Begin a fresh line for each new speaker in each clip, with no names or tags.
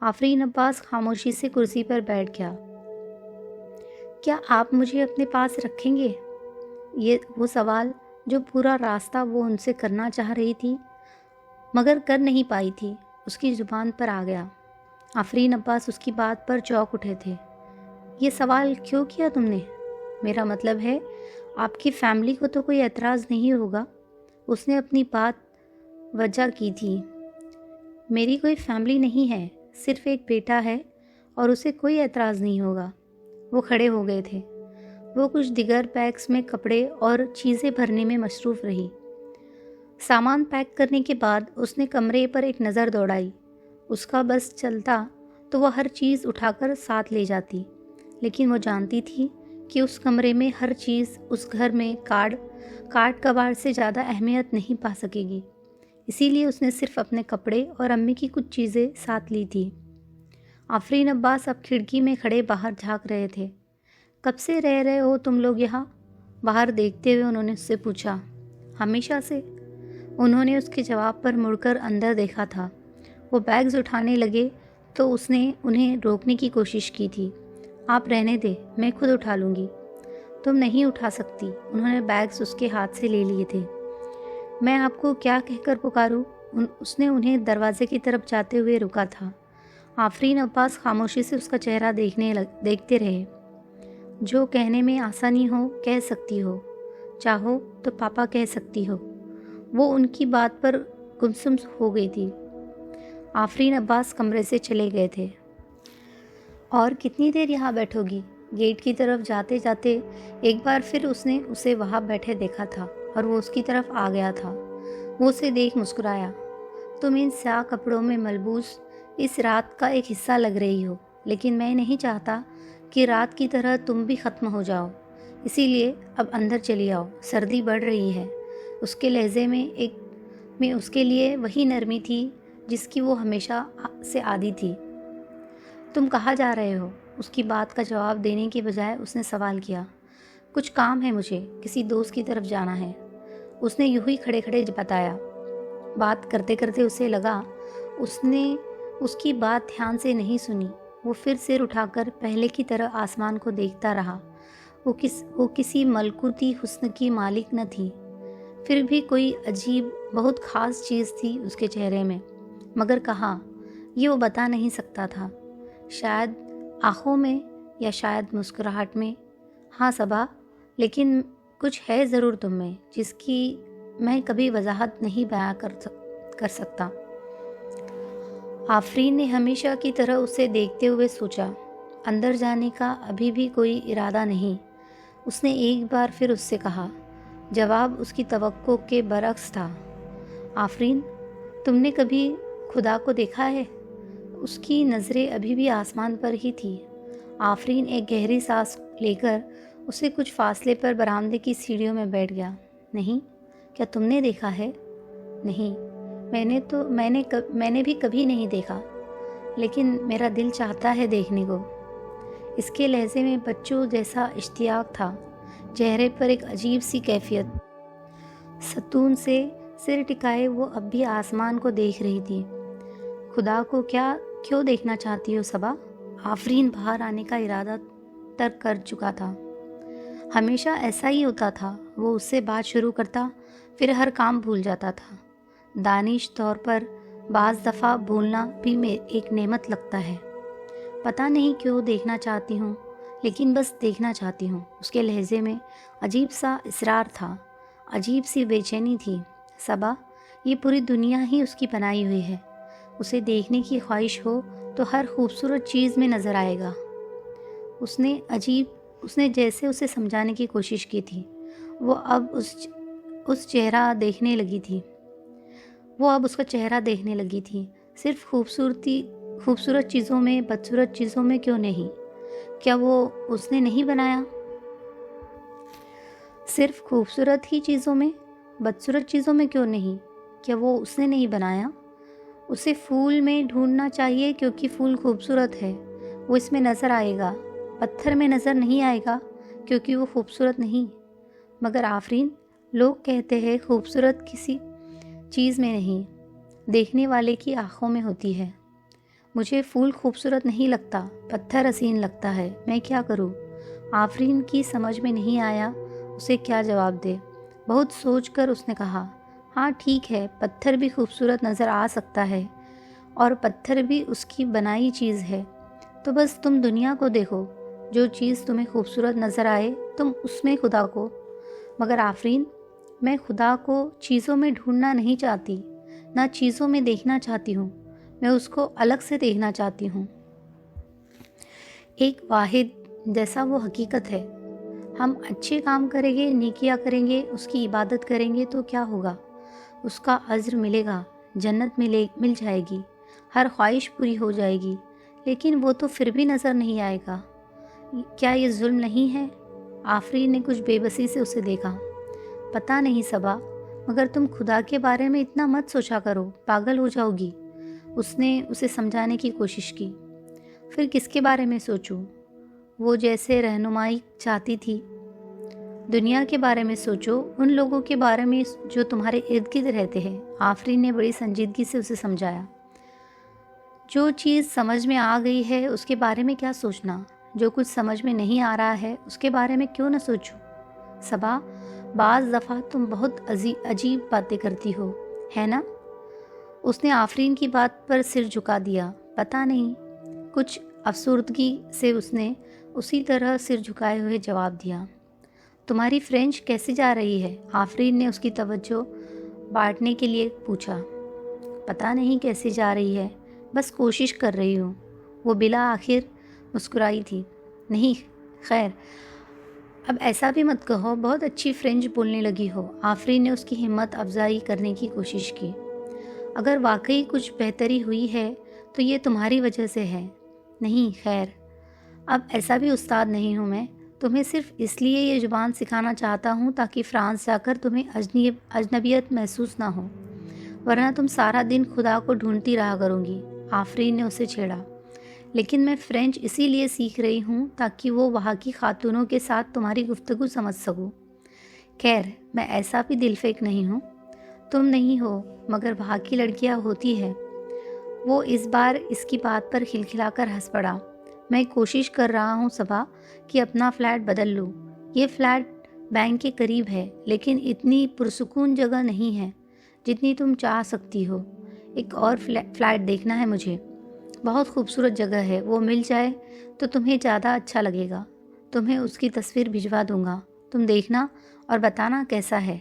آفرین عباس خاموشی سے کرسی پر بیٹھ گیا۔ کیا آپ مجھے اپنے پاس رکھیں گے؟ یہ وہ سوال جو پورا راستہ وہ ان سے کرنا چاہ رہی تھی مگر کر نہیں پائی تھی، اس کی زبان پر آ گیا۔ آفرین عباس اس کی بات پر چونک اٹھے تھے۔ یہ سوال کیوں کیا تم نے؟ میرا مطلب ہے آپ کی فیملی کو تو کوئی اعتراض نہیں ہوگا؟ اس نے اپنی بات وجہ کی تھی۔ میری کوئی فیملی نہیں ہے، صرف ایک بیٹا ہے اور اسے کوئی اعتراض نہیں ہوگا۔ وہ کھڑے ہو گئے تھے۔ وہ کچھ دیگر بیگس میں کپڑے اور چیزیں بھرنے میں مصروف رہی۔ سامان پیک کرنے کے بعد اس نے کمرے پر ایک نظر دوڑائی۔ اس کا بس چلتا تو وہ ہر چیز اٹھا کر ساتھ لے جاتی، لیکن وہ جانتی تھی کہ اس کمرے میں ہر چیز اس گھر میں کاٹ کباڑ سے زیادہ اہمیت نہیں پا سکے گی، اسی لیے اس نے صرف اپنے کپڑے اور امی کی کچھ چیزیں ساتھ لی تھی۔ آفرین عباس اب کھڑکی میں کھڑے باہر جھانک رہے تھے۔ کب سے رہ رہے ہو تم لوگ یہاں؟ باہر دیکھتے ہوئے انہوں نے اس سے پوچھا۔ ہمیشہ سے، انہوں نے اس کے جواب پر مڑ کر اندر دیکھا تھا۔ وہ بیگز اٹھانے لگے تو اس نے انہیں روکنے کی کوشش کی تھی۔ آپ رہنے دیں، میں خود اٹھا لوں گی۔ تم نہیں اٹھا سکتی، انہوں نے بیگز اس کے ہاتھ سے لے لیے تھے۔ میں آپ کو کیا کہہ کر پکاروں؟ اس نے انہیں دروازے کی طرف جاتے ہوئے رکا تھا۔ آفرین عباس خاموشی سے اس کا چہرہ دیکھتے رہے۔ جو کہنے میں آسانی ہو کہہ سکتی ہو، چاہو تو پاپا کہہ سکتی ہو۔ وہ ان کی بات پر گمسم ہو گئی تھی۔ آفرین عباس کمرے سے چلے گئے تھے۔ اور کتنی دیر یہاں بیٹھو گی؟ گیٹ کی طرف جاتے جاتے ایک بار پھر اس نے اسے وہاں بیٹھے دیکھا تھا اور وہ اس کی طرف آ گیا تھا۔ وہ اسے دیکھ مسکرایا۔ تم ان سیاہ کپڑوں میں ملبوس اس رات کا ایک حصہ لگ رہی ہو، لیکن میں نہیں چاہتا کہ رات کی طرح تم بھی ختم ہو جاؤ، اسی لیے اب اندر چلی آؤ، سردی بڑھ رہی ہے۔ اس کے لہجے میں اس کے لیے وہی نرمی تھی جس کی وہ ہمیشہ سے عادی تھی۔ تم کہاں جا رہے ہو؟ اس کی بات کا جواب دینے کے بجائے اس نے سوال کیا۔ کچھ کام ہے مجھے، کسی دوست کی طرف جانا ہے، اس نے یوں ہی کھڑے کھڑے بتایا۔ بات کرتے کرتے اسے لگا اس نے اس کی بات دھیان سے نہیں سنی۔ وہ پھر سر اٹھا کر پہلے کی طرح آسمان کو دیکھتا رہا۔ وہ کسی ملکوتی حسن کی مالک نہ تھی، پھر بھی کوئی عجیب بہت خاص چیز تھی اس کے چہرے میں، مگر کہاں یہ وہ بتا نہیں سکتا تھا۔ شاید آنکھوں میں یا شاید مسکراہٹ میں۔ ہاں صبا، لیکن کچھ ہے ضرور تم میں جس کی میں کبھی وضاحت نہیں بیان کر سکتا۔ آفرین نے ہمیشہ کی طرح اسے دیکھتے ہوئے سوچا، اندر جانے کا ابھی بھی کوئی ارادہ نہیں۔ اس نے ایک بار پھر اس سے کہا۔ جواب اس کی توقع کے برعکس تھا۔ آفرین، تم نے کبھی خدا کو دیکھا ہے؟ اس کی نظریں ابھی بھی آسمان پر ہی تھی۔ آفرین ایک گہری سانس لے کر اسے کچھ فاصلے پر برآمدے کی سیڑھیوں میں بیٹھ گیا۔ نہیں، کیا تم نے دیکھا ہے؟ نہیں، میں نے بھی کبھی نہیں دیکھا، لیکن میرا دل چاہتا ہے دیکھنے کو۔ اس کے لہجے میں بچوں جیسا اشتیاق تھا، چہرے پر ایک عجیب سی کیفیت۔ ستون سے سر ٹکائے وہ اب بھی آسمان کو دیکھ رہی تھی۔ خدا کو کیوں دیکھنا چاہتی ہو صبا؟ آفرین باہر آنے کا ارادہ ترک کر چکا تھا۔ ہمیشہ ایسا ہی ہوتا تھا، وہ اس سے بات شروع کرتا پھر ہر کام بھول جاتا تھا۔ دانش طور پر بعض دفعہ بھولنا بھی ایک نعمت لگتا ہے۔ پتہ نہیں کیوں دیکھنا چاہتی ہوں، لیکن بس دیکھنا چاہتی ہوں۔ اس کے لہجے میں عجیب سا اصرار تھا، عجیب سی بے چینی تھی۔ صبا، یہ پوری دنیا ہی اس کی بنائی ہوئی ہے، اسے دیکھنے کی خواہش ہو تو ہر خوبصورت چیز میں نظر آئے گا۔ اس نے جیسے اسے سمجھانے کی کوشش کی تھی۔ وہ اب اس کا چہرہ دیکھنے لگی تھی۔ صرف خوبصورت چیزوں میں، بدصورت چیزوں میں کیوں نہیں؟ کیا وہ اس نے نہیں بنایا؟ صرف خوبصورت ہی چیزوں میں، بدصورت چیزوں میں کیوں نہیں؟ کیا وہ اس نے نہیں بنایا؟ اسے پھول میں ڈھونڈنا چاہیے کیونکہ پھول خوبصورت ہے، وہ اس میں نظر آئے گا۔ پتھر میں نظر نہیں آئے گا کیونکہ وہ خوبصورت نہیں۔ مگر آفرین، لوگ کہتے ہیں خوبصورت کسی چیز میں نہیں، دیکھنے والے کی آنکھوں میں ہوتی ہے۔ مجھے پھول خوبصورت نہیں لگتا، پتھر حسین لگتا ہے، میں کیا کروں؟ آفرین کی سمجھ میں نہیں آیا اسے کیا جواب دے۔ بہت سوچ کر اس نے کہا، ہاں ٹھیک ہے، پتھر بھی خوبصورت نظر آ سکتا ہے اور پتھر بھی اس کی بنائی چیز ہے، تو بس تم دنیا کو دیکھو، جو چیز تمہیں خوبصورت نظر آئے تم اس میں خدا کو۔ مگر آفرین، میں خدا کو چیزوں میں ڈھونڈنا نہیں چاہتی، نہ چیزوں میں دیکھنا چاہتی ہوں، میں اس کو الگ سے دیکھنا چاہتی ہوں، ایک واحد جیسا وہ حقیقت ہے۔ ہم اچھے کام کریں گے، نیکیاں کریں گے، اس کی عبادت کریں گے تو کیا ہوگا؟ اس کا اجر ملے گا، جنت مل جائے گی، ہر خواہش پوری ہو جائے گی، لیکن وہ تو پھر بھی نظر نہیں آئے گا۔ کیا یہ ظلم نہیں ہے؟ آفرین نے کچھ بے بسی سے اسے دیکھا۔ پتہ نہیں صبا، مگر تم خدا کے بارے میں اتنا مت سوچا کرو، پاگل ہو جاؤ گی۔ اس نے اسے سمجھانے کی کوشش کی۔ پھر کس کے بارے میں سوچوں؟ وہ جیسے رہنمائی چاہتی تھی۔ دنیا کے بارے میں سوچو، ان لوگوں کے بارے میں جو تمہارے ارد گرد رہتے ہیں، آفرین نے بڑی سنجیدگی سے اسے سمجھایا۔ جو چیز سمجھ میں آ گئی ہے اس کے بارے میں کیا سوچنا؟ جو کچھ سمجھ میں نہیں آ رہا ہے اس کے بارے میں کیوں نہ سوچوں؟ صبا، بعض دفعہ تم بہت عجیب باتیں کرتی ہو، ہے نا؟ اس نے آفرین کی بات پر سر جھکا دیا۔ پتہ نہیں، کچھ افسردگی سے اس نے اسی طرح سر جھکائے ہوئے جواب دیا۔ تمہاری فرینچ کیسی جا رہی ہے؟ آفرین نے اس کی توجہ بانٹنے کے لیے پوچھا۔ پتہ نہیں کیسی جا رہی ہے، بس کوشش کر رہی ہوں، وہ بلا آخر مسکرائی تھی۔ نہیں خیر، اب ایسا بھی مت کہو، بہت اچھی فرینچ بولنے لگی ہو۔ آفرین نے اس کی ہمت افزائی کرنے کی کوشش کی۔ اگر واقعی کچھ بہتری ہوئی ہے تو یہ تمہاری وجہ سے ہے۔ نہیں خیر، اب ایسا بھی استاد نہیں ہوں میں، تمہیں صرف اس لیے یہ زبان سکھانا چاہتا ہوں تاکہ فرانس جا کر تمہیں اجنبیت محسوس نہ ہو، ورنہ تم سارا دن خدا کو ڈھونڈتی رہا کرو گی۔ آفرین نے اسے چھیڑا۔ لیکن میں فرینچ اسی لیے سیکھ رہی ہوں تاکہ وہ وہاں کی خاتونوں کے ساتھ تمہاری گفتگو سمجھ سکوں۔ خیر، میں ایسا بھی دل فیک نہیں ہوں، تم نہیں ہو، مگر وہاں کی لڑکیاں ہوتی ہے۔ وہ اس بار اس کی بات پر کھلکھلا کر ہنس پڑا۔ میں کوشش کر رہا ہوں صبا کہ اپنا فلیٹ بدل لوں۔ یہ فلیٹ بینک کے قریب ہے، لیکن اتنی پرسکون جگہ نہیں ہے جتنی تم چاہ سکتی ہو۔ ایک اور فلیٹ دیکھنا ہے مجھے، بہت خوبصورت جگہ ہے، وہ مل جائے تو تمہیں زیادہ اچھا لگے گا۔ تمہیں اس کی تصویر بھجوا دوں گا، تم دیکھنا اور بتانا کیسا ہے۔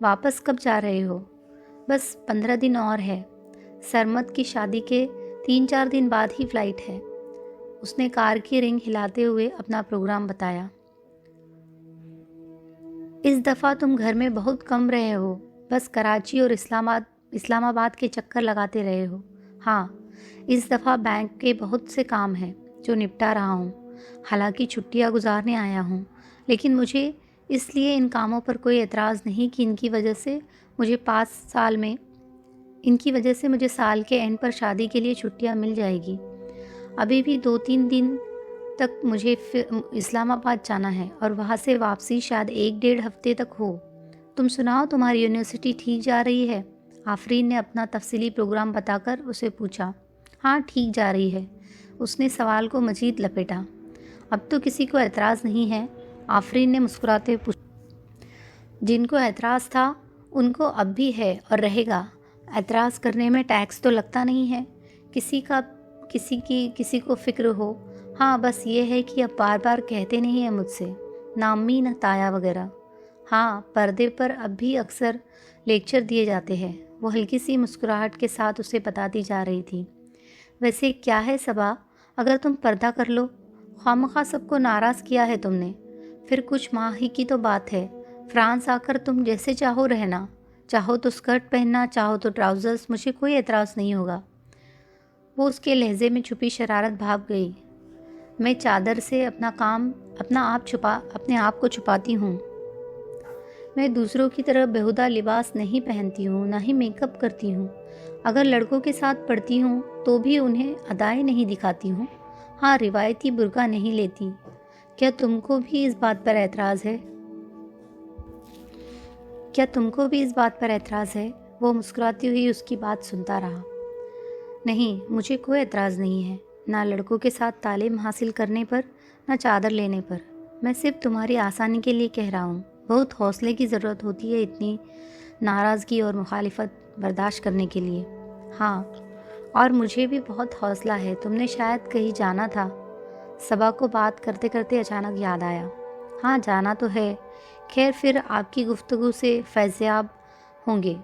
واپس کب جا رہے ہو؟ بس 15 دن اور ہے، سرمد کی شادی کے 3-4 دن بعد ہی فلائٹ ہے۔ اس نے کار کی رنگ ہلاتے ہوئے اپنا پروگرام بتایا۔ اس دفعہ تم گھر میں بہت کم رہے ہو، بس کراچی اور اسلام آباد کے چکر لگاتے رہے ہو۔ ہاں، اس دفعہ بینک کے بہت سے کام ہیں جو نپٹا رہا ہوں، حالانکہ چھٹیاں گزارنے آیا ہوں، لیکن مجھے اس لیے ان کاموں پر کوئی اعتراض نہیں کہ ان کی وجہ سے مجھے سال کے اینڈ پر شادی کے لیے چھٹیاں مل جائے گی۔ ابھی بھی 2-3 دن تک مجھے اسلام آباد جانا ہے اور وہاں سے واپسی شاید 1-1.5 ہفتے تک ہو۔ تم سناؤ، تمہاری یونیورسٹی ٹھیک جا رہی ہے؟ آفرین نے اپنا تفصیلی پروگرام بتا کر اسے پوچھا۔ ہاں ٹھیک جا رہی ہے، اس نے سوال کو مزید لپیٹا۔ اب تو کسی کو اعتراض نہیں ہے؟ آفرین نے مسکراتے پوچھا۔ جن کو اعتراض تھا ان کو اب بھی ہے اور رہے گا۔ اعتراض کرنے میں ٹیکس تو لگتا نہیں ہے، کسی کو فکر ہو۔ ہاں بس یہ ہے کہ اب بار بار کہتے نہیں ہیں مجھ سے، نہ امی نہ تایا وغیرہ۔ ہاں، پردے پر اب بھی اکثر لیکچر دیے جاتے ہیں، وہ ہلکی سی مسکراہٹ کے ساتھ اسے بتاتی جا رہی تھی۔ ویسے کیا ہے صبا، اگر تم پردہ کر لو؟ خوامخواہ سب کو ناراض کیا ہے تم نے، پھر کچھ ماہ ہی کی تو بات ہے، فرانس آ کر تم جیسے چاہو رہنا، چاہو تو اسکرٹ پہننا، چاہو تو ٹراؤزرز، مجھے کوئی اعتراض نہیں ہوگا۔ وہ اس کے لہجے میں چھپی شرارت بھاگ گئی۔ میں چادر سے اپنے آپ کو چھپاتی ہوں، میں دوسروں کی طرح بیہودہ لباس نہیں پہنتی ہوں، نہ ہی میک اپ کرتی ہوں۔ اگر لڑکوں کے ساتھ پڑھتی ہوں تو بھی انہیں ادائیں نہیں دکھاتی ہوں۔ ہاں، روایتی برقع نہیں لیتی۔ کیا تم کو بھی اس بات پر اعتراض ہے؟ وہ مسکراتی ہوئی اس کی بات سنتا رہا۔ نہیں، مجھے کوئی اعتراض نہیں ہے، نہ لڑکوں کے ساتھ تعلیم حاصل کرنے پر، نہ چادر لینے پر۔ میں صرف تمہاری آسانی کے لیے کہہ رہا ہوں۔ بہت حوصلے کی ضرورت ہوتی ہے اتنی ناراضگی اور مخالفت برداشت کرنے کے لیے۔ ہاں، اور مجھے بھی بہت حوصلہ ہے۔ تم نے شاید کہیں جانا تھا۔ صبا کو بات کرتے کرتے اچانک یاد آیا۔ ہاں، جانا تو ہے۔ خیر، پھر آپ کی گفتگو سے فیضیاب ہوں گے۔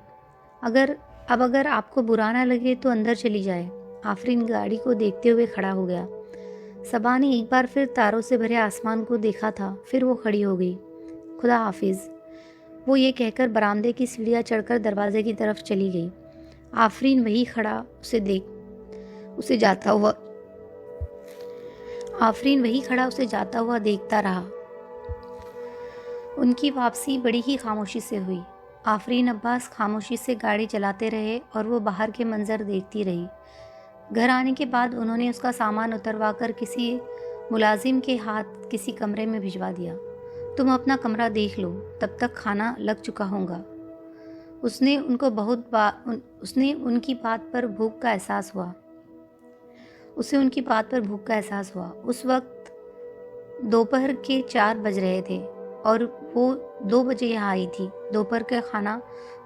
اگر آپ کو برا نہ لگے تو اندر چلی جائے۔ آفرین گاڑی کو دیکھتے ہوئے کھڑا ہو گیا۔ صبا نے ایک بار پھر تاروں سے بھرے آسمان کو دیکھا تھا، پھر وہ کھڑی ہو گئی۔ خدا حافظ، وہ یہ کہہ کر برآمدے کی سیڑھیاں چڑھ کر دروازے کی طرف چلی گئی۔ آفرین وہی کھڑا اسے جاتا ہوا دیکھتا رہا۔ ان کی واپسی بڑی ہی خاموشی سے ہوئی۔ آفرین عباس خاموشی سے گاڑی چلاتے رہے اور وہ باہر کے منظر دیکھتی رہی۔ گھر آنے کے بعد انہوں نے اس کا سامان اتروا کر کسی ملازم کے ہاتھ کسی کمرے میں بھجوا دیا۔ تم اپنا کمرہ دیکھ لو، تب تک کھانا لگ چکا ہوگا۔ اسے ان کی بات پر بھوک کا احساس ہوا۔ اس وقت دوپہر کے 4 بج رہے تھے اور وہ 2 بجے یہاں آئی تھی۔ دوپہر کا کھانا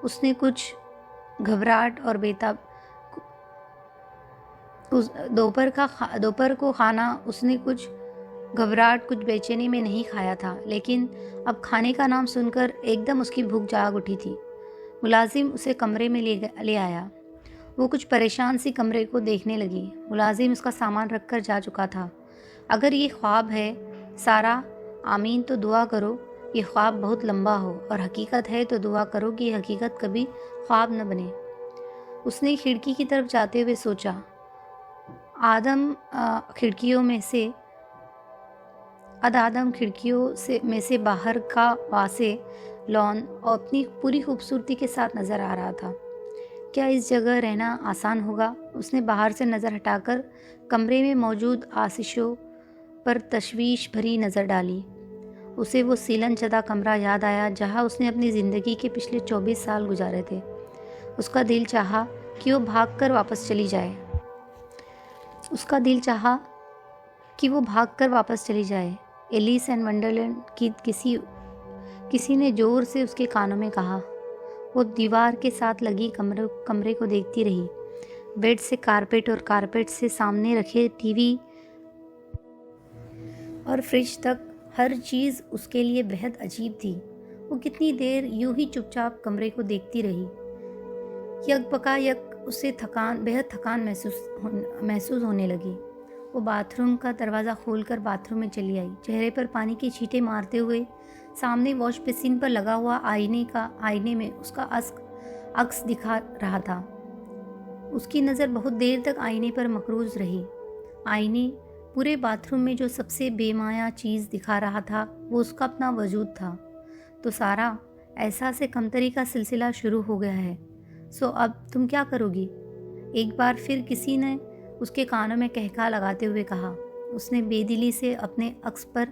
اس نے کچھ گھبراہٹ اور کچھ بے چینی میں نہیں کھایا تھا، لیکن اب کھانے کا نام سن کر ایک دم اس کی بھوک جاگ اٹھی تھی۔ ملازم اسے کمرے میں لے آیا۔ وہ کچھ پریشان سی کمرے کو دیکھنے لگی۔ ملازم اس کا سامان رکھ کر جا چکا تھا۔ اگر یہ خواب ہے سارا، آمین، تو دعا کرو یہ خواب بہت لمبا ہو، اور حقیقت ہے تو دعا کرو کہ یہ حقیقت کبھی خواب نہ بنے۔ اس نے کھڑکی کی طرف جاتے ہوئے سوچا۔ آدم کھڑکیوں میں سے باہر کا واسع لان اور اپنی پوری خوبصورتی کے ساتھ نظر آ رہا تھا۔ کیا اس جگہ رہنا آسان ہوگا؟ اس نے باہر سے نظر ہٹا کر کمرے میں موجود آسائشوں پر تشویش بھری نظر ڈالی۔ اسے وہ سیلن شدہ کمرہ یاد آیا جہاں اس نے اپنی زندگی کے پچھلے 24 سال گزارے تھے۔ اس کا دل چاہا کہ وہ بھاگ کر واپس چلی جائے۔ ایلیس اینڈ ونڈرلینڈ کی کسی نے زور سے اس کے کانوں میں کہا۔ وہ دیوار کے ساتھ لگی کمرے کو دیکھتی رہی۔ بیڈ سے کارپیٹ اور کارپیٹ سے سامنے رکھے ٹی وی اور فریج تک ہر چیز اس کے لیے بہت عجیب تھی۔ وہ کتنی دیر یوں ہی چپ چاپ کمرے کو دیکھتی رہی۔ یک بکا یک اسے بہت تھکان محسوس ہونے لگی۔ وہ باتھ روم کا دروازہ کھول کر باتھ روم میں چلی آئی۔ چہرے پر پانی کی چھینٹیں مارتے ہوئے سامنے واش بیسن پر لگا ہوا آئینے میں اس کا عکس دکھا رہا تھا۔ اس کی نظر بہت دیر تک آئینے پر مقروض رہی۔ آئینے پورے باتھ روم میں جو سب سے بے معنی چیز دکھا رہا تھا وہ اس کا اپنا وجود تھا۔ تو سارا، احساس کمتری کا سلسلہ شروع ہو گیا ہے۔ سو اب تم کیا کرو گی؟ ایک بار پھر کسی نے اس کے کانوں میں کہکہا لگاتے ہوئے کہا۔ اس نے بے دلی سے اپنے عکس پر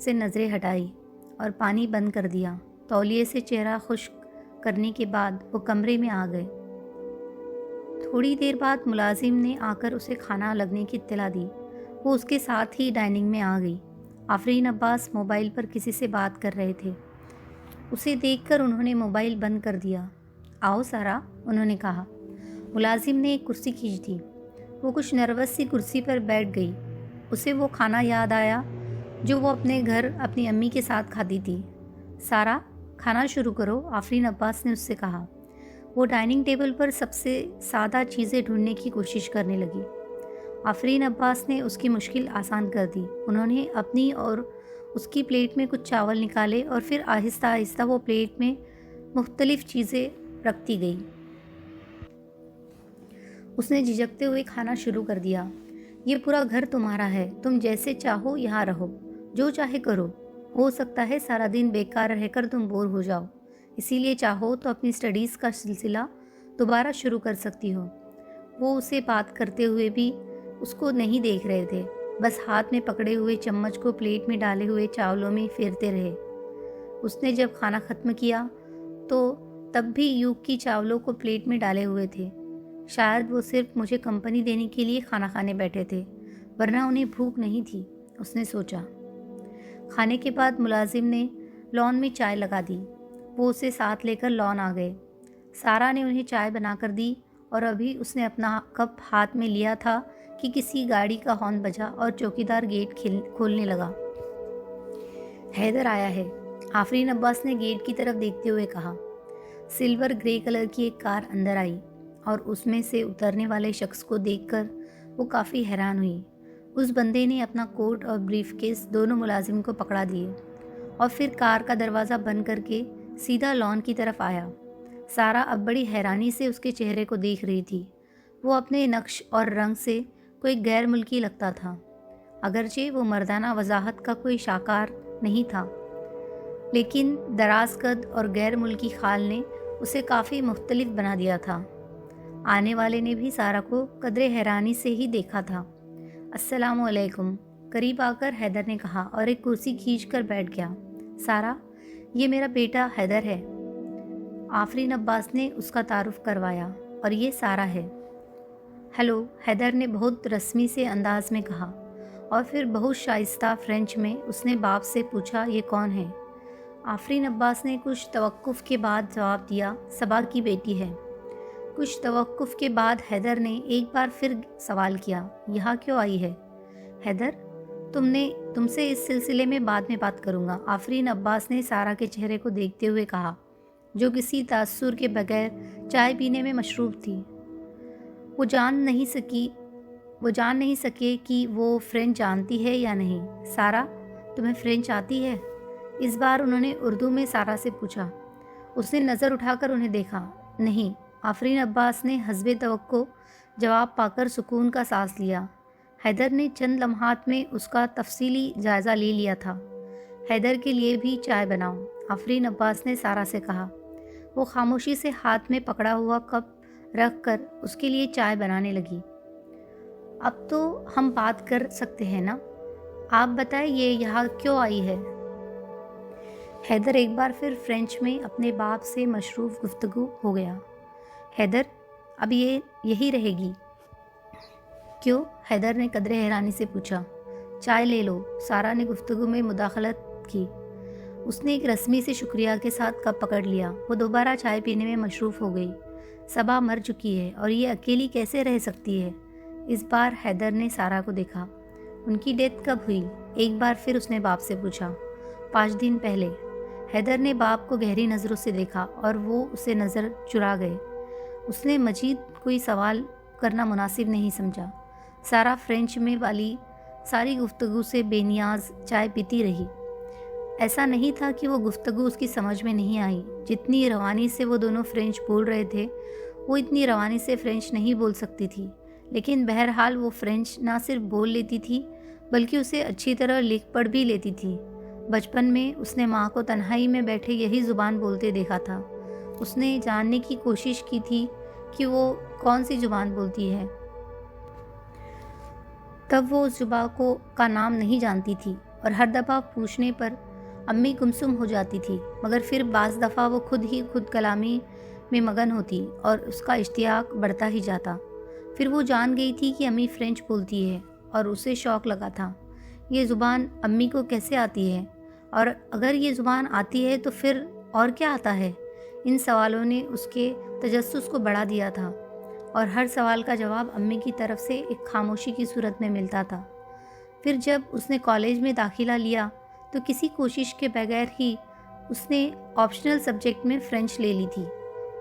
سے نظریں ہٹائی اور پانی بند کر دیا۔ تولیے سے چہرہ خشک کرنے کے بعد وہ کمرے میں آ گئے۔ تھوڑی دیر بعد ملازم نے آ کر اسے کھانا لگنے کی اطلاع دی۔ وہ اس کے ساتھ ہی ڈائننگ میں آ گئی۔ آفرین عباس موبائل پر کسی سے بات کر رہے تھے۔ اسے دیکھ کر انہوں نے موبائل بند کر دیا۔ آؤ سارا، انہوں نے کہا۔ ملازم نے ایک کرسی کھینچ دی۔ وہ کچھ نروس سی کرسی پر بیٹھ گئی۔ اسے وہ کھانا یاد آیا جو وہ اپنے گھر اپنی امی کے ساتھ کھاتی تھی۔ سارا، کھانا شروع کرو، آفرین عباس نے اس سے کہا۔ وہ ڈائننگ ٹیبل پر سب سے سادہ چیزیں ڈھونڈنے کی کوشش کرنے لگی۔ آفرین عباس نے اس کی مشکل آسان کر دی۔ انہوں نے اپنی اور اس کی پلیٹ میں کچھ چاول نکالے اور پھر آہستہ آہستہ وہ پلیٹ میں مختلف چیزیں رکھتی گئی۔ اس نے جھجکتے ہوئے کھانا شروع کر دیا۔ یہ پورا گھر تمہارا ہے، تم جیسے چاہو یہاں رہو، جو چاہے کرو۔ ہو سکتا ہے سارا دن بیکار رہ کر تم بور ہو جاؤ، اسی لیے چاہو تو اپنی اسٹڈیز کا سلسلہ دوبارہ شروع کر سکتی ہو۔ وہ اسے بات کرتے ہوئے بھی اس کو نہیں دیکھ رہے تھے، بس ہاتھ میں پکڑے ہوئے چمچ کو پلیٹ میں ڈالے ہوئے چاولوں میں پھیرتے رہے۔ اس نے جب کھانا ختم کیا تو تب بھی یوگ کی چاولوں کو پلیٹ میں ڈالے ہوئے تھے۔ شاید وہ صرف مجھے کمپنی دینے کے لیے کھانا کھانے بیٹھے تھے، ورنہ انہیں بھوک نہیں تھی، اس نے سوچا۔ کھانے کے بعد ملازم نے لان میں چائے لگا دی۔ وہ اسے ساتھ لے کر لان آ گئے۔ سارا نے انہیں چائے بنا کر دی اور ابھی اس نے اپنا کپ ہاتھ میں لیا تھا کہ کسی گاڑی کا ہارن بجا اور چوکیدار گیٹ کھولنے لگا۔ حیدر آیا ہے، آفرین عباس نے گیٹ کی طرف دیکھتے ہوئے کہا۔ سلور گرے کلر کی ایک کار اندر آئی اور اس میں سے اترنے والے شخص کو دیکھ کر وہ کافی حیران ہوئی۔ اس بندے نے اپنا کوٹ اور بریف کیس دونوں ملازم کو پکڑا دیے اور پھر کار کا دروازہ بند کر کے سیدھا لان کی طرف آیا۔ سارا اب بڑی حیرانی سے اس کے چہرے کو دیکھ رہی تھی۔ وہ اپنے نقش اور رنگ سے کوئی غیر ملکی لگتا تھا، اگرچہ وہ مردانہ وضاحت کا کوئی شاہکار نہیں تھا، لیکن دراز قد اور غیر ملکی خال نے اسے کافی مختلف بنا دیا تھا۔ آنے والے نے بھی سارا کو قدرے حیرانی سے ہی دیکھا تھا۔ السلام علیکم، قریب آ کر حیدر نے کہا اور ایک کرسی کھینچ کر بیٹھ گیا۔ سارا، یہ میرا بیٹا حیدر ہے۔ آفرین عباس نے اس کا تعارف کروایا، اور یہ سارا ہے۔ ہیلو، حیدر نے بہت رسمی سے انداز میں کہا، اور پھر بہت شائستہ فرینچ میں اس نے باپ سے پوچھا، یہ کون ہے؟ آفرین عباس نے کچھ توقف کے بعد جواب دیا، صبا کی بیٹی ہے۔ کچھ توقف کے بعد حیدر نے ایک بار پھر سوال کیا، یہاں کیوں آئی ہے؟ حیدر، تم سے اس سلسلے میں بعد میں بات کروں گا، آفرین عباس نے سارا کے چہرے کو دیکھتے ہوئے کہا، جو کسی تاثر کے بغیر چائے پینے میں مشروب تھی۔ وہ جان نہیں سکے کہ وہ فرینچ جانتی ہے یا نہیں۔ سارا، تمہیں فرینچ آتی ہے؟ اس بار انہوں نے اردو میں سارا سے پوچھا۔ اس نے نظر اٹھا کر انہیں دیکھا۔ نہیں، آفرین عباس نے حسب توقع جواب پا کر سکون کا سانس لیا۔ حیدر نے چند لمحات میں اس کا تفصیلی جائزہ لے لیا تھا۔ حیدر کے لیے بھی چائے بناؤ، آفرین عباس نے سارا سے کہا۔ وہ خاموشی سے ہاتھ میں پکڑا ہوا کپ رکھ کر اس کے لیے چائے بنانے لگی۔ اب تو ہم بات کر سکتے ہیں نا؟ آپ بتائیں، یہ یہاں کیوں آئی ہے؟ حیدر ایک بار پھر فرینچ میں اپنے باپ سے مشروف گفتگو ہو گیا۔ حیدر، اب یہ یہی رہے گی؟ کیوں؟ حیدر نے قدرے حیرانی سے پوچھا۔ چائے لے لو، سارا نے گفتگو میں مداخلت کی۔ اس نے ایک رسمی سے شکریہ کے ساتھ کپ پکڑ لیا۔ وہ دوبارہ چائے پینے میں مصروف ہو گئی۔ صبا مر چکی ہے اور یہ اکیلی کیسے رہ سکتی ہے؟ اس بار حیدر نے سارا کو دیکھا۔ ان کی ڈیتھ کب ہوئی؟ ایک بار پھر اس نے باپ سے پوچھا۔ 5 دن پہلے۔ حیدر نے باپ کو گہری نظروں سے دیکھا اور وہ اسے نظر چرا گئے۔ اس نے مزید کوئی سوال کرنا مناسب نہیں سمجھا۔ سارا فرینچ میں والی ساری گفتگو سے بے نیاز چائے پیتی رہی۔ ایسا نہیں تھا کہ وہ گفتگو اس کی سمجھ میں نہیں آئی۔ جتنی روانی سے وہ دونوں فرینچ بول رہے تھے، وہ اتنی روانی سے فرینچ نہیں بول سکتی تھی، لیکن بہرحال وہ فرینچ نہ صرف بول لیتی تھی بلکہ اسے اچھی طرح لکھ پڑھ بھی لیتی تھی۔ بچپن میں اس نے ماں کو تنہائی میں بیٹھے یہی زبان بولتے دیکھا تھا۔ اس نے جاننے کی کوشش کی تھی کہ وہ کون سی زبان بولتی ہے۔ تب وہ اس زبان کا نام نہیں جانتی تھی اور ہر دفعہ پوچھنے پر امی گمسم ہو جاتی تھی، مگر پھر بعض دفعہ وہ خود کلامی میں مگن ہوتی اور اس کا اشتیاق بڑھتا ہی جاتا۔ پھر وہ جان گئی تھی کہ امی فرینچ بولتی ہے اور اسے شوق لگا تھا، یہ زبان امی کو کیسے آتی ہے، اور اگر یہ زبان آتی ہے تو پھر اور کیا آتا ہے؟ ان سوالوں نے اس کے تجسس کو بڑھا دیا تھا، اور ہر سوال کا جواب امی کی طرف سے ایک خاموشی کی صورت میں ملتا تھا۔ پھر جب اس نے کالج میں داخلہ لیا تو کسی کوشش کے بغیر ہی اس نے آپشنل سبجیکٹ میں فرینچ لے لی تھی۔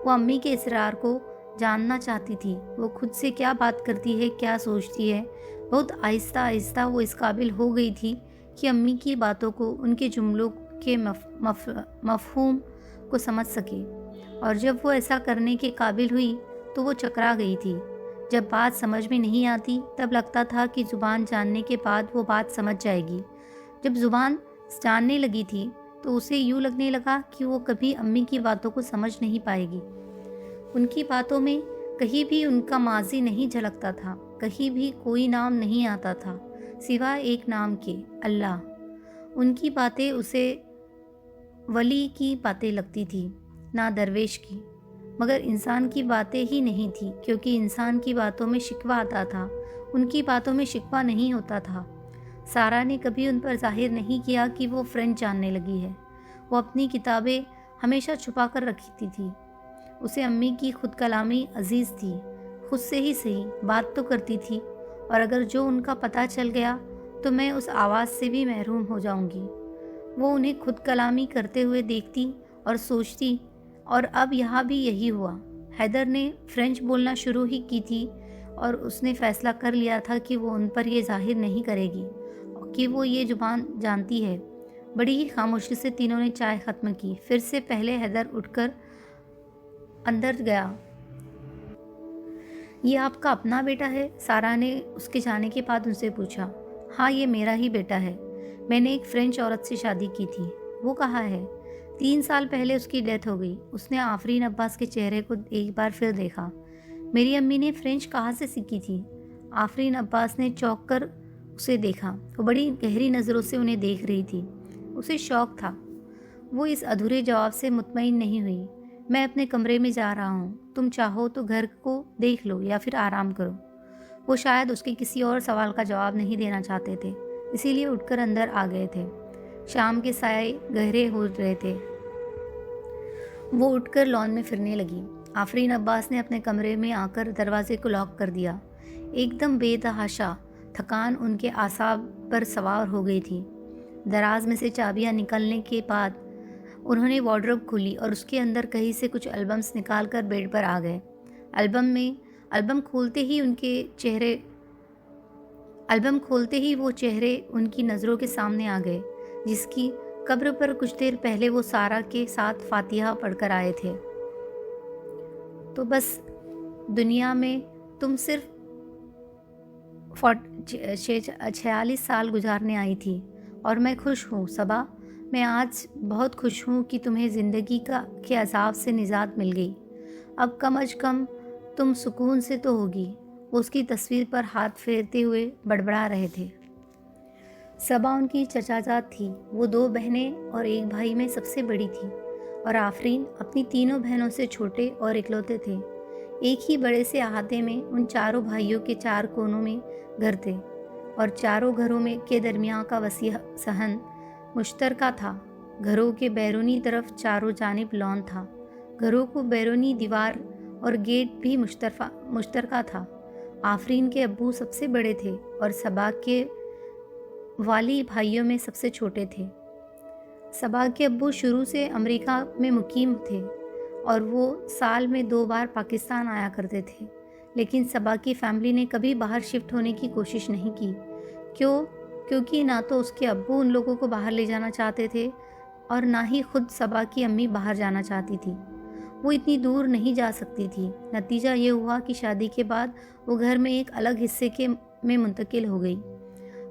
وہ امی کے اصرار کو جاننا چاہتی تھی، وہ خود سے کیا بات کرتی ہے، کیا سوچتی ہے۔ بہت آہستہ آہستہ وہ اس قابل ہو گئی تھی کہ امی کی باتوں کو، ان کے جملوں کے مفہوم کو سمجھ سکے، اور جب وہ ایسا کرنے کے قابل ہوئی تو وہ چکرا گئی تھی۔ جب بات سمجھ میں نہیں آتی تب لگتا تھا کہ زبان جاننے کے بعد وہ بات سمجھ جائے گی۔ جب زبان جاننے لگی تھی تو اسے یوں لگنے لگا کہ وہ کبھی امی کی باتوں کو سمجھ نہیں پائے گی۔ ان کی باتوں میں کہیں بھی ان کا ماضی نہیں جھلکتا تھا، کہیں بھی کوئی نام نہیں آتا تھا سوائے ایک نام کے، اللہ۔ ان کی باتیں اسے ولی کی باتیں لگتی تھی، نہ درویش کی۔ مگر انسان کی باتیں ہی نہیں تھی، کیونکہ انسان کی باتوں میں شکوہ آتا تھا، ان کی باتوں میں شکوہ نہیں ہوتا تھا۔ سارا نے کبھی ان پر ظاہر نہیں کیا کہ وہ فرینچ جاننے لگی ہے۔ وہ اپنی کتابیں ہمیشہ چھپا کر رکھتی تھی۔ اسے امی کی خود کلامی عزیز تھی، خود سے ہی صحیح بات تو کرتی تھی، اور اگر جو ان کا پتہ چل گیا تو میں اس آواز سے بھی محروم ہو جاؤں گی۔ وہ انہیں خود کلامی کرتے ہوئے دیکھتی اور سوچتی، اور اب یہاں بھی یہی ہوا۔ حیدر نے فرینچ بولنا شروع ہی کی تھی اور اس نے فیصلہ کر لیا تھا کہ وہ ان پر یہ ظاہر نہیں کرے گی کہ وہ یہ زبان جانتی ہے۔ بڑی ہی خاموشی سے تینوں نے چائے ختم کی۔ پھر سے پہلے حیدر اٹھ کر اندر گیا۔ یہ آپ کا اپنا بیٹا ہے؟ سارا نے اس کے جانے کے بعد ان سے پوچھا۔ ہاں، یہ میرا ہی بیٹا ہے، میں نے ایک فرینچ عورت سے شادی کی تھی۔ وہ کہاں ہے؟ 3 سال پہلے اس کی ڈیتھ ہو گئی۔ اس نے آفرین عباس کے چہرے کو ایک بار پھر دیکھا۔ میری امی نے فرینچ کہاں سے سیکھی تھی؟ آفرین عباس نے چونک کر اسے دیکھا۔ وہ بڑی گہری نظروں سے انہیں دیکھ رہی تھی۔ اسے شوق تھا۔ وہ اس ادھورے جواب سے مطمئن نہیں ہوئی۔ میں اپنے کمرے میں جا رہا ہوں، تم چاہو تو گھر کو دیکھ لو یا پھر آرام کرو۔ وہ شاید اس کے کسی اور سوال کا جواب نہیں دینا چاہتے تھے، اسی لیے اٹھ کر اندر آ گئے تھے۔ شام کے سائے گہرے ہو رہے تھے۔ وہ اٹھ کر لان میں پھرنے لگی۔ آفرین عباس نے اپنے کمرے میں آ کر دروازے کو لاک کر دیا۔ ایک دم بے تحاشا تھکان ان کے اعصاب پر سوار ہو گئی تھی۔ دراز میں سے چابیاں نکلنے کے بعد انہوں نے وارڈروب کھولی اور اس کے اندر کہیں سے کچھ البمز نکال کر بیڈ پر آ گئے۔ البم کھولتے ہی وہ چہرے ان کی نظروں کے سامنے آ گئے، جس کی قبر پر کچھ دیر پہلے وہ سارا کے ساتھ فاتحہ پڑھ کر آئے تھے۔ تو بس دنیا میں تم صرف 46 سال گزارنے آئی تھی، اور میں خوش ہوں صبا، میں آج بہت خوش ہوں کہ تمہیں زندگی کے عذاب سے نجات مل گئی۔ اب کم از کم تم سکون سے تو ہوگی۔ وہ اس کی تصویر پر ہاتھ پھیرتے ہوئے بڑبڑا رہے تھے۔ صبا ان کی چچا زاد تھی۔ وہ 2 بہنیں اور ایک بھائی میں سب سے بڑی تھی، اور آفرین اپنی تینوں بہنوں سے چھوٹے اور اکلوتے تھے۔ ایک ہی بڑے سے احاطے میں ان چاروں بھائیوں کے 4 کونوں میں گھر تھے، اور چاروں گھروں کے درمیان کا وسیع صحن مشترکہ تھا۔ گھروں کے بیرونی طرف چاروں جانب لان تھا۔ گھروں کو بیرونی دیوار اور گیٹ بھی مشترکہ تھا۔ آفرین کے ابو سب سے بڑے تھے اور صبا کے والی بھائیوں میں سب سے چھوٹے تھے۔ صبا کے ابو شروع سے امریکہ میں مقیم تھے اور وہ سال میں 2 بار پاکستان آیا کرتے تھے، لیکن صبا کی فیملی نے کبھی باہر شفٹ ہونے کی کوشش نہیں کی۔ کیونکہ نہ تو اس کے ابو ان لوگوں کو باہر لے جانا چاہتے تھے اور نہ ہی خود صبا کی امی باہر جانا چاہتی تھی۔ وہ اتنی دور نہیں جا سکتی تھی۔ نتیجہ یہ ہوا کہ شادی کے بعد وہ گھر میں ایک الگ حصے میں منتقل ہو گئی۔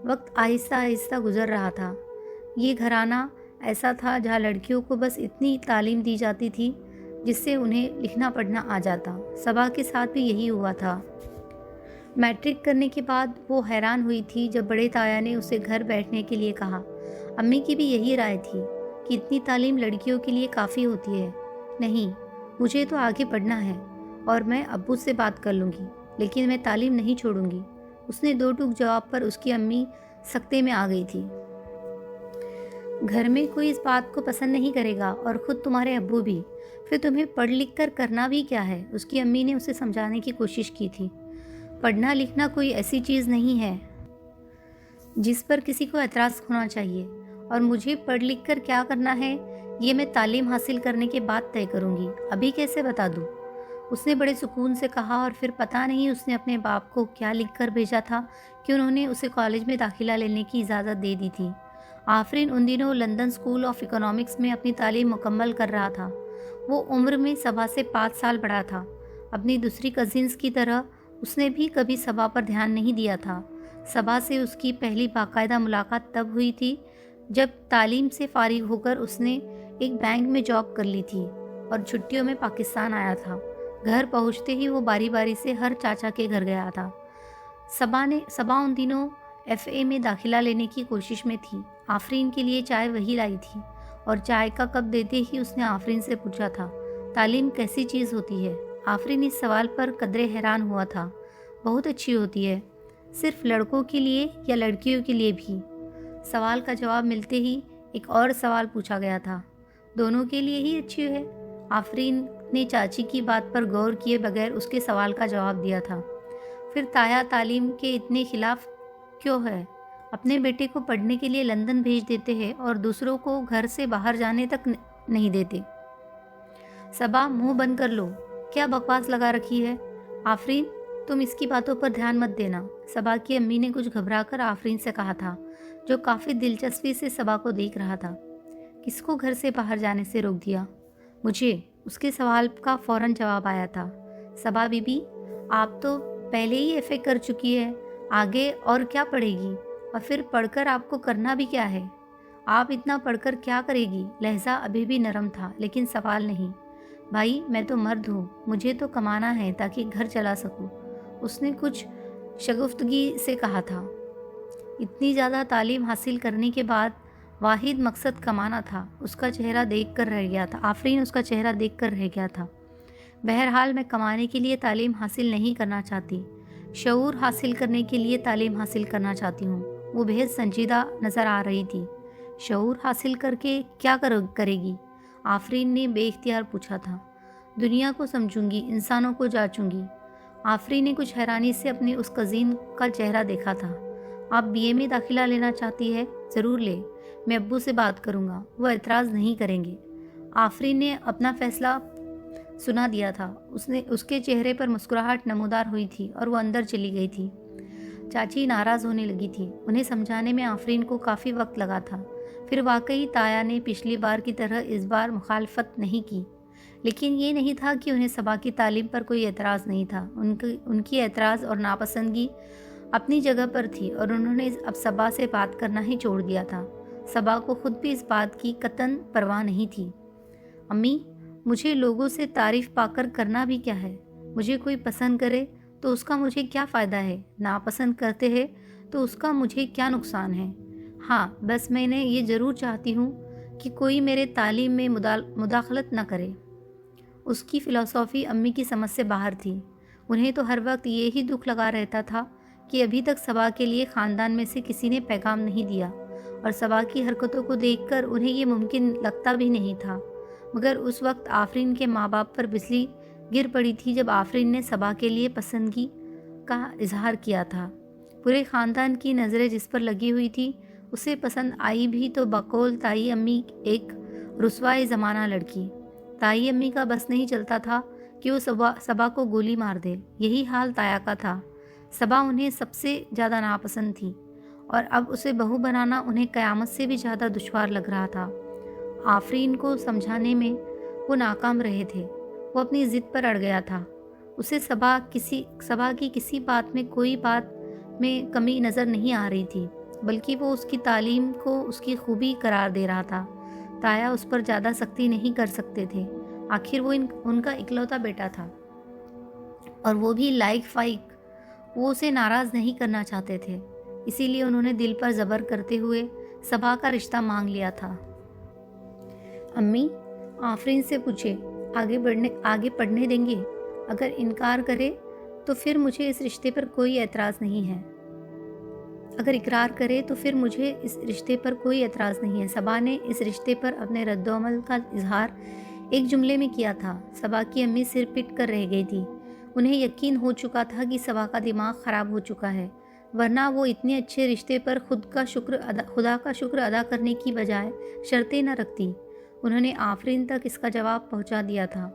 وقت آہستہ آہستہ گزر رہا تھا۔ یہ گھرانہ ایسا تھا جہاں لڑکیوں کو بس اتنی تعلیم دی جاتی تھی جس سے انہیں لکھنا پڑھنا آ جاتا۔ صبا کے ساتھ بھی یہی ہوا تھا۔ میٹرک کرنے کے بعد وہ حیران ہوئی تھی جب بڑے تایا نے اسے گھر بیٹھنے کے لیے کہا۔ امی کی بھی یہی رائے تھی کہ اتنی تعلیم لڑکیوں کے لیے کافی ہوتی ہے۔ نہیں، مجھے تو آگے پڑھنا ہے اور میں ابو سے بات کر لوں گی، لیکن میں تعلیم نہیں چھوڑوں گی۔ اس نے 2 ٹوک جواب پر اس کی امی سکتے میں آ گئی تھی۔ گھر میں کوئی اس بات کو پسند نہیں کرے گا، اور خود تمہارے ابو بھی۔ پھر تمہیں پڑھ لکھ کر کرنا بھی کیا ہے؟ اس کی امی نے اسے سمجھانے کی کوشش کی تھی۔ پڑھنا لکھنا کوئی ایسی چیز نہیں ہے جس پر کسی کو اعتراض ہونا چاہیے، اور مجھے پڑھ لکھ کر کیا کرنا ہے یہ میں تعلیم حاصل کرنے کے بعد طے کروں گی۔ ابھی کیسے بتا دوں؟ اس نے بڑے سکون سے کہا، اور پھر پتہ نہیں اس نے اپنے باپ کو کیا لکھ کر بھیجا تھا کہ انہوں نے اسے کالج میں داخلہ لینے کی اجازت دے دی تھی۔ آفرین ان دنوں لندن اسکول آف اکنامکس میں اپنی تعلیم مکمل کر رہا تھا۔ وہ عمر میں صبا سے 5 سال بڑا تھا۔ اپنی دوسری کزنز کی طرح اس نے بھی کبھی صبا پر دھیان نہیں دیا تھا۔ صبا سے اس کی پہلی باقاعدہ ملاقات تب ہوئی تھی جب تعلیم سے فارغ ہو کر اس نے ایک بینک میں جاب کر لی تھی اور چھٹیوں میں پاکستان آیا تھا۔ گھر پہنچتے ہی وہ باری باری سے ہر چاچا کے گھر گیا تھا۔ صبا ان دنوں FA میں داخلہ لینے کی کوشش میں تھی۔ آفرین کے لیے چائے وہی لائی تھی، اور چائے کا کپ دیتے ہی اس نے آفرین سے پوچھا تھا، تعلیم کیسی چیز ہوتی ہے؟ آفرین اس سوال پر قدرے حیران ہوا تھا۔ بہت اچھی ہوتی ہے، صرف لڑکوں کے لیے یا لڑکیوں کے لیے بھی؟ سوال کا جواب ملتے ہی ایک اور سوال پوچھا گیا تھا۔ دونوں کے لیے ہی اچھی ہے؟ آفرین نے چاچی کی بات پر غور کیے بغیر اس کے سوال کا جواب دیا تھا۔ پھر تایا تعلیم کے اتنے خلاف کیوں ہے؟ اپنے بیٹے کو پڑھنے کے لیے لندن بھیج دیتے ہیں اور دوسروں کو گھر سے باہر جانے تک نہیں دیتے۔ صبا، منہ بند کر لو، کیا بکواس لگا رکھی ہے؟ آفرین، تم اس کی باتوں پر دھیان مت دینا، صبا کی امی نے کچھ گھبرا کر آفرین سے کہا تھا، جو کافی دلچسپی سے صبا کو دیکھ رہا تھا۔ کس کو گھر سے باہر جانے سے روک دیا؟ مجھے، اس کے سوال کا فوراً جواب آیا تھا۔ صبا بی بی، آپ تو پہلے ہی ایف اے کر چکی ہے، آگے اور کیا پڑھے گی؟ اور پھر پڑھ کر آپ کو کرنا بھی کیا ہے؟ آپ اتنا پڑھ کر کیا کرے گی؟ لہجہ ابھی بھی نرم تھا لیکن سوال نہیں۔ بھائی، میں تو مرد ہوں، مجھے تو کمانا ہے تاکہ گھر چلا سکوں، اس نے کچھ شگفتگی سے کہا تھا۔ اتنی زیادہ تعلیم حاصل کرنے کے بعد واحد مقصد کمانا تھا، اس کا چہرہ دیکھ کر رہ گیا تھا۔ آفرین اس کا چہرہ دیکھ کر رہ گیا تھا۔ بہرحال میں کمانے کے لیے تعلیم حاصل نہیں کرنا چاہتی، شعور حاصل کرنے کے لیے تعلیم حاصل کرنا چاہتی ہوں۔ وہ بہت سنجیدہ نظر آ رہی تھی۔ شعور حاصل کر کے کیا کرے گی؟ آفرین نے بے اختیار پوچھا تھا۔ دنیا کو سمجھوں گی، انسانوں کو جانچوں گی۔ آفرین نے کچھ حیرانی سے اپنی اس کزین کا چہرہ دیکھا تھا۔ آپ بی اے میں داخلہ لینا چاہتی ہے؟ ضرور لے، میں ابو سے بات کروں گا، وہ اعتراض نہیں کریں گے۔ آفرین نے اپنا فیصلہ سنا دیا تھا۔ اس کے چہرے پر مسکراہٹ نمودار ہوئی تھی اور وہ اندر چلی گئی تھی۔ چاچی ناراض ہونے لگی تھی۔ انہیں سمجھانے میں آفرین کو کافی وقت لگا تھا۔ پھر واقعی تایا نے پچھلی بار کی طرح اس بار مخالفت نہیں کی، لیکن یہ نہیں تھا کہ انہیں صبا کی تعلیم پر کوئی اعتراض نہیں تھا۔ ان کی اعتراض اور ناپسندگی اپنی جگہ پر تھی اور انہوں نے اب صبا سے بات کرنا ہی چھوڑ دیا تھا۔ صبا کو خود بھی اس بات کی قطعاً پرواہ نہیں تھی۔ امی، مجھے لوگوں سے تعریف پا کر کرنا بھی کیا ہے؟ مجھے کوئی پسند کرے تو اس کا مجھے کیا فائدہ ہے؟ ناپسند کرتے ہیں تو اس کا مجھے کیا نقصان ہے؟ ہاں، بس میں نے یہ ضرور چاہتی ہوں کہ کوئی میرے تعلیم میں مداخلت نہ کرے۔ اس کی فلسفی امی کی سمجھ سے باہر تھی۔ انہیں تو ہر وقت یہی دکھ لگا رہتا تھا کہ ابھی تک صبا کے لیے خاندان میں سے کسی نے پیغام نہیں دیا، اور صبا کی حرکتوں کو دیکھ کر انہیں یہ ممکن لگتا بھی نہیں تھا۔ مگر اس وقت آفرین کے ماں باپ پر بجلی گر پڑی تھی جب آفرین نے صبا کے لیے پسندگی کا اظہار کیا تھا۔ پورے خاندان کی نظریں جس پر لگی ہوئی تھی، اسے پسند آئی بھی تو بقول تائی امی ایک رسوائے زمانہ لڑکی۔ تائی امی کا بس نہیں چلتا تھا کہ وہ صبا کو گولی مار دے۔ یہی حال تایا کا تھا۔ صبا انہیں سب سے زیادہ ناپسند تھی اور اب اسے بہو بنانا انہیں قیامت سے بھی زیادہ دشوار لگ رہا تھا۔ آفرین کو سمجھانے میں وہ ناکام رہے تھے۔ وہ اپنی ضد پر اڑ گیا تھا۔ اسے صبا کی کسی بات میں کوئی بات میں کمی نظر نہیں آ رہی تھی، بلکہ وہ اس کی تعلیم کو اس کی خوبی قرار دے رہا تھا۔ تایا اس پر زیادہ سختی نہیں کر سکتے تھے، آخر وہ ان کا اکلوتا بیٹا تھا، اور وہ بھی لائق فائق۔ وہ اسے ناراض نہیں کرنا چاہتے تھے، اسی لیے انہوں نے دل پر زبر کرتے ہوئے صبا کا رشتہ مانگ لیا تھا۔ امی، آفرین سے پوچھے آگے پڑھنے دیں گے؟ اگر انکار کرے تو پھر مجھے اس رشتے پر کوئی اعتراض نہیں ہے۔ اگر اقرار کرے تو پھر مجھے اس رشتے پر کوئی اعتراض نہیں ہے۔ صبا نے اس رشتے پر اپنے رد و عمل کا اظہار ایک جملے میں کیا تھا۔ صبا کی امی سر پٹ کر رہ گئی تھی۔ انہیں یقین ہو چکا تھا کہ صبا کا دماغ خراب ہو چکا ہے، ورنہ وہ اتنے اچھے رشتے پر خدا کا شکر ادا کرنے کی بجائے شرطیں نہ رکھتی۔ انہوں نے آفرین تک اس کا جواب پہنچا دیا تھا،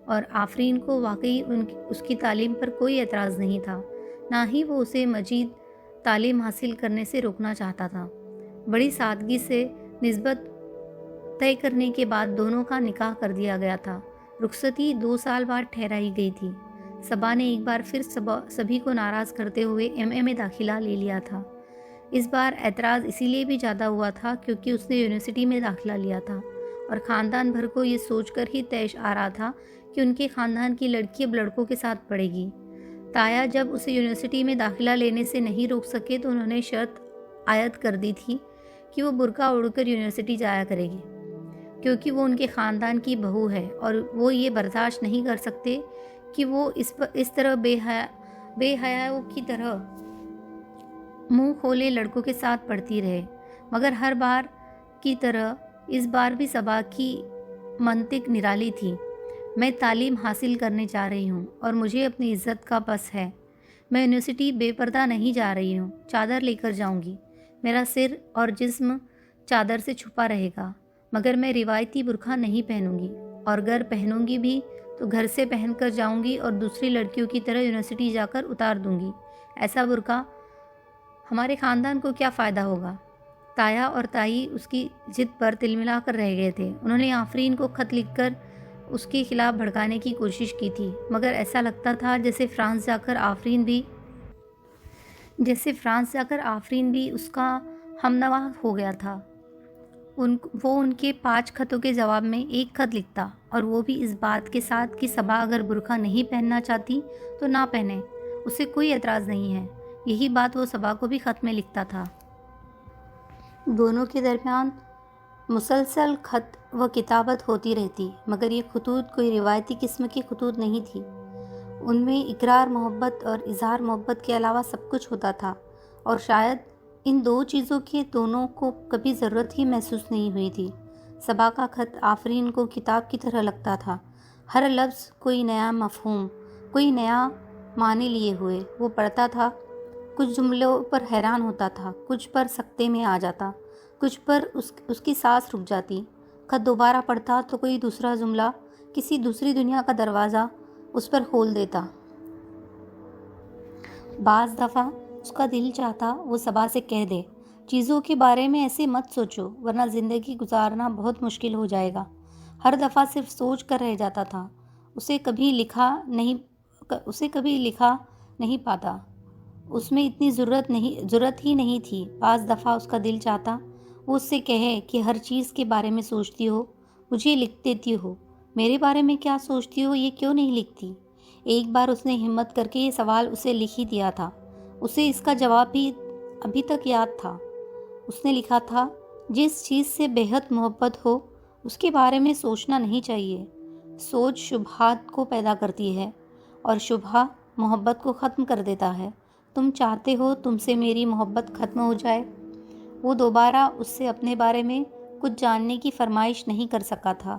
اور آفرین کو واقعی اس کی تعلیم پر کوئی اعتراض نہیں تھا، نہ ہی وہ اسے مزید تعلیم حاصل کرنے سے روکنا چاہتا تھا۔ بڑی سادگی سے نسبت طے کرنے کے بعد دونوں کا نکاح کر دیا گیا تھا۔ رخصتی 2 سال بعد ٹھہرائی گئی تھی۔ صبا نے ایک بار پھر سبھی کو ناراض کرتے ہوئے ایم اے میں داخلہ لے لیا تھا۔ اس بار اعتراض اسی لیے بھی زیادہ ہوا تھا کیونکہ اس نے یونیورسٹی میں داخلہ لیا تھا، اور خاندان بھر کو یہ سوچ کر ہی طے آ رہا تھا کہ ان کے خاندان کی لڑکی اب لڑکوں کے ساتھ پڑھے گی۔ تایا جب اسے یونیورسٹی میں داخلہ لینے سے نہیں روک سکے تو انہوں نے شرط عائد کر دی تھی کہ وہ برقع اوڑھ کر یونیورسٹی جایا کرے گی، کیونکہ وہ ان کے خاندان کی بہو ہے اور وہ یہ برداشت نہیں کر سکتے کہ وہ اس طرح بے حیاؤں کی طرح منہ کھولے لڑکوں کے ساتھ پڑھتی رہے۔ مگر ہر بار کی طرح اس بار بھی صبا کی منطق نرالی تھی۔ میں تعلیم حاصل کرنے جا رہی ہوں اور مجھے اپنی عزت کا پس ہے۔ میں یونیورسٹی بے پردہ نہیں جا رہی ہوں، چادر لے کر جاؤں گی۔ میرا سر اور جسم چادر سے چھپا رہے گا، مگر میں روایتی برقع نہیں پہنوں گی، اور اگر پہنوں گی بھی تو گھر سے پہن کر جاؤں گی اور دوسری لڑکیوں کی طرح یونیورسٹی جا کر اتار دوں گی۔ ایسا برقع ہمارے خاندان کو کیا فائدہ ہوگا؟ تایا اور تائی اس کی ضد پر تلملا کر رہ گئے تھے۔ انہوں نے آفرین کو خط لکھ کر اس کے خلاف بھڑکانے کی کوشش کی تھی، مگر ایسا لگتا تھا جیسے فرانس جا کر آفرین بھی اس کا ہمنوا ہو گیا تھا۔ وہ ان کے 5 خطوں کے جواب میں ایک خط لکھتا، اور وہ بھی اس بات کے ساتھ کہ صبا اگر برقع نہیں پہننا چاہتی تو نہ پہنے، اسے کوئی اعتراض نہیں ہے۔ یہی بات وہ صبا کو بھی خط میں لکھتا تھا۔ دونوں کے درمیان مسلسل خط و کتابت ہوتی رہتی، مگر یہ خطوط کوئی روایتی قسم کی خطوط نہیں تھی۔ ان میں اقرار محبت اور اظہار محبت کے علاوہ سب کچھ ہوتا تھا، اور شاید ان 2 چیزوں کی دونوں کو کبھی ضرورت ہی محسوس نہیں ہوئی تھی۔ صبا کا خط آفرین کو کتاب کی طرح لگتا تھا، ہر لفظ کوئی نیا مفہوم، کوئی نیا معنی لیے ہوئے۔ وہ پڑھتا تھا، کچھ جملوں پر حیران ہوتا تھا، کچھ پر سکتے میں آ جاتا، کچھ پر اس کی سانس رک جاتی۔ خط دوبارہ پڑھتا تو کوئی دوسرا جملہ کسی دوسری دنیا کا دروازہ اس پر کھول دیتا۔ بعض دفعہ اس کا دل چاہتا وہ صبا سے کہہ دے، چیزوں کے بارے میں ایسے مت سوچو ورنہ زندگی گزارنا بہت مشکل ہو جائے گا۔ ہر دفعہ صرف سوچ کر رہ جاتا تھا، اسے کبھی لکھا نہیں پاتا۔ اس میں اتنی ضرورت ہی نہیں تھی۔ بعض دفعہ اس کا دل چاہتا وہ اس سے کہے کہ ہر چیز کے بارے میں سوچتی ہو، مجھے لکھ دیتی ہو، میرے بارے میں کیا سوچتی ہو یہ کیوں نہیں لکھتی؟ ایک بار اس نے ہمت کر کے یہ سوال اسے لکھ ہی دیا تھا۔ اسے اس کا جواب بھی ابھی تک یاد تھا۔ اس نے لکھا تھا، جس چیز سے بے حد محبت ہو اس کے بارے میں سوچنا نہیں چاہیے۔ سوچ شبہات کو پیدا کرتی ہے اور شبہ محبت کو ختم کر دیتا ہے۔ تم چاہتے ہو تم سے میری محبت ختم ہو جائے؟ وہ دوبارہ اس سے اپنے بارے میں کچھ جاننے کی فرمائش نہیں کر سکا تھا۔